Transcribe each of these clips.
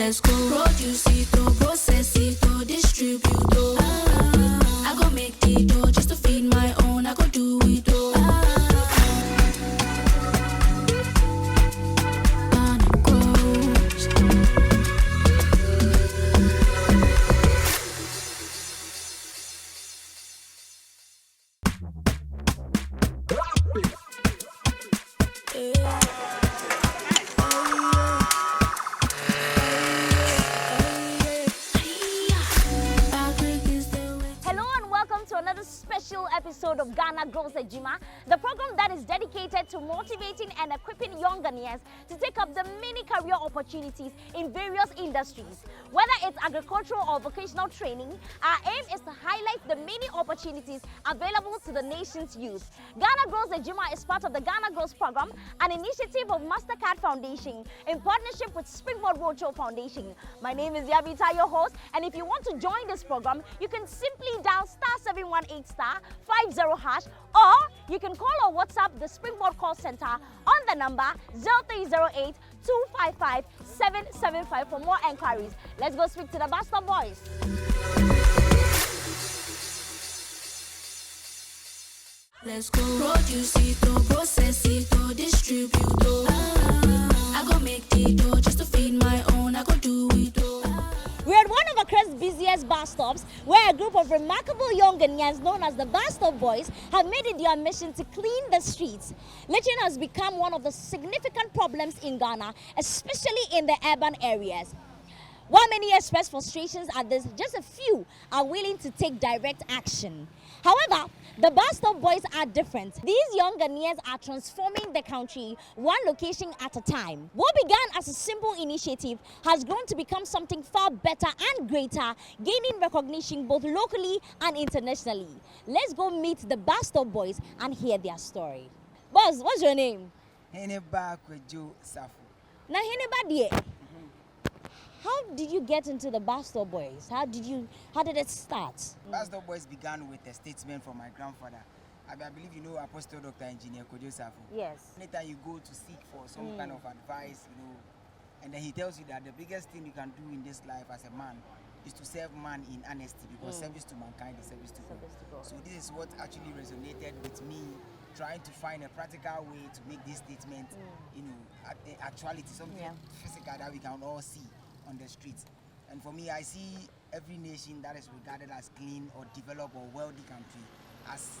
Let's go. Produce it, process it, distribute it. I go make the dough just to feed my own. I go do it. Episode of Ghana Girls Ejima, the program that is dedicated to motivating and equipping young Ghanaians to take up the many career opportunities in various industries. Whether it's agricultural or vocational training, our aim is to highlight the many opportunities available to the nation's youth. Ghana Girls Ejima is part of the Ghana Girls Program, an initiative of Mastercard Foundation in partnership with Springboard Roadshow Foundation. My name is Yabita, your host, and if you want to join this program, you can simply dial *718 *50# or you can call or WhatsApp the Springboard Call Center on the number 0308 255 775 for more enquiries. Let's go speak to the Basta Boys. Let's go. Produce it, process it, distribute it. I go make the dough just to feed my own. I go do it. We're at one of Accra's busiest bus stops where a group of remarkable young Ghanaians known as the Bus Stop Boys have made it their mission to clean the streets. Littering has become one of the significant problems in Ghana, especially in the urban areas. While many express frustrations at this, just a few are willing to take direct action. However, the Bus Stop Boys are different. These young Ghanaians are transforming the country one location at a time. What began as a simple initiative has grown to become something far better and greater, gaining recognition both locally and internationally. Let's go meet the Bus Stop Boys and hear their story. Boss, what's your name? Heneba Kwejo Safu. Now, Heneba, how did you get into the Bus Stop Boys? How did it start? Bus Stop Boys began with a statement from my grandfather. I believe you know Apostle Dr. Engineer Kwejo Safu. Yes. Anytime you go to seek for some kind of advice, and then he tells you that the biggest thing you can do in this life as a man is to serve man in honesty, because service to mankind is service to God. So this is what actually resonated with me, trying to find a practical way to make this statement, actuality, something physical that we can all see on the streets. And for me, I see every nation that is regarded as clean or developed or wealthy country as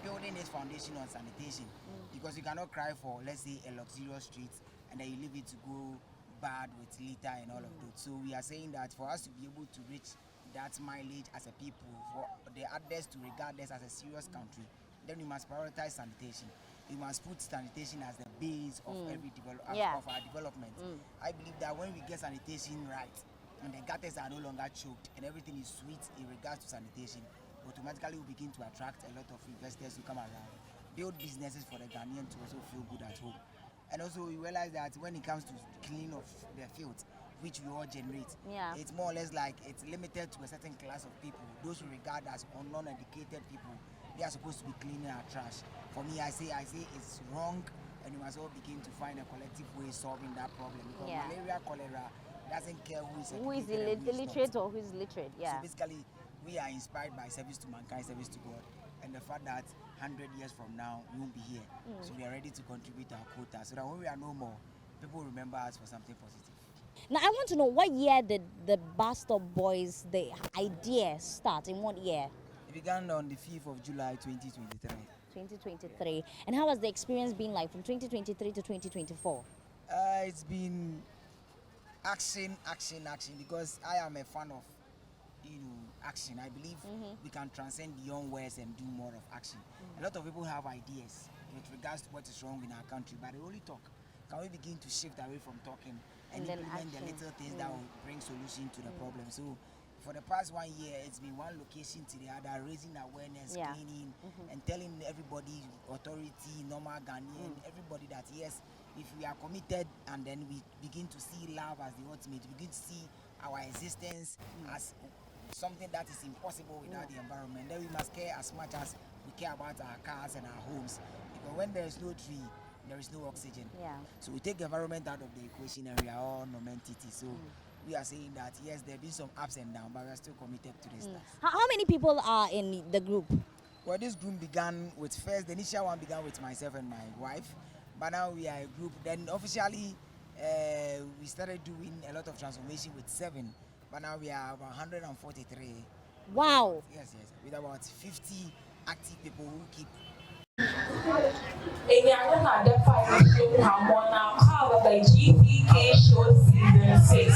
building its foundation on sanitation, because you cannot cry for, let's say, a luxurious street and then you leave it to go bad with litter and all of that. So we are saying that for us to be able to reach that mileage as a people, for the others to regard us as a serious country, then we must prioritize sanitation. We must put sanitation as the base of every of our development. I believe that when we get sanitation right, and the gutters are no longer choked and everything is sweet in regards to sanitation, automatically we begin to attract a lot of investors to come around, build businesses for the Ghanaian to also feel good at home. And also we realize that when it comes to cleaning of the fields, which we all generate, it's more or less like it's limited to a certain class of people. Those who regard as non-educated people, they are supposed to be cleaning our trash. For me, I say it's wrong, and we must all begin to find a collective way of solving that problem. Because malaria, cholera doesn't care who is illiterate or who is literate. So basically, we are inspired by service to mankind, service to God, and the fact that 100 years from now we won't be here. So we are ready to contribute our quota, so that when we are no more, people will remember us for something positive. Now, I want to know, what year did the Bus Stop Boys, the idea start? In what year? It began on the 5th of July 2023. 2023. And how has the experience been like from 2023 to 2024? It's been action, because I am a fan of action. I believe we can transcend beyond words and do more of action. A lot of people have ideas with regards to what is wrong in our country, but they only talk. Can we begin to shift away from talking and implement the little things that will bring solution to the problem? So for the past 1 year, it's been one location to the other, raising awareness, cleaning, and telling everybody, authority, normal Ghanaian, everybody that yes, if we are committed and then we begin to see love as the ultimate, we begin to see our existence as something that is impossible without the environment, then we must care as much as we care about our cars and our homes. Because when there is no tree, there is no oxygen. Yeah. So we take the environment out of the equation and we are all non-entity. So we are saying that yes, there have been some ups and downs, but we are still committed to this task. How many people are in the group? Well, this group began with first, the initial one began with myself and my wife, but now we are a group. Then officially, we started doing a lot of transformation with 7, but now we are about 143. Wow. Yes, with about 50 active people who keep. However, GPK shows season 6.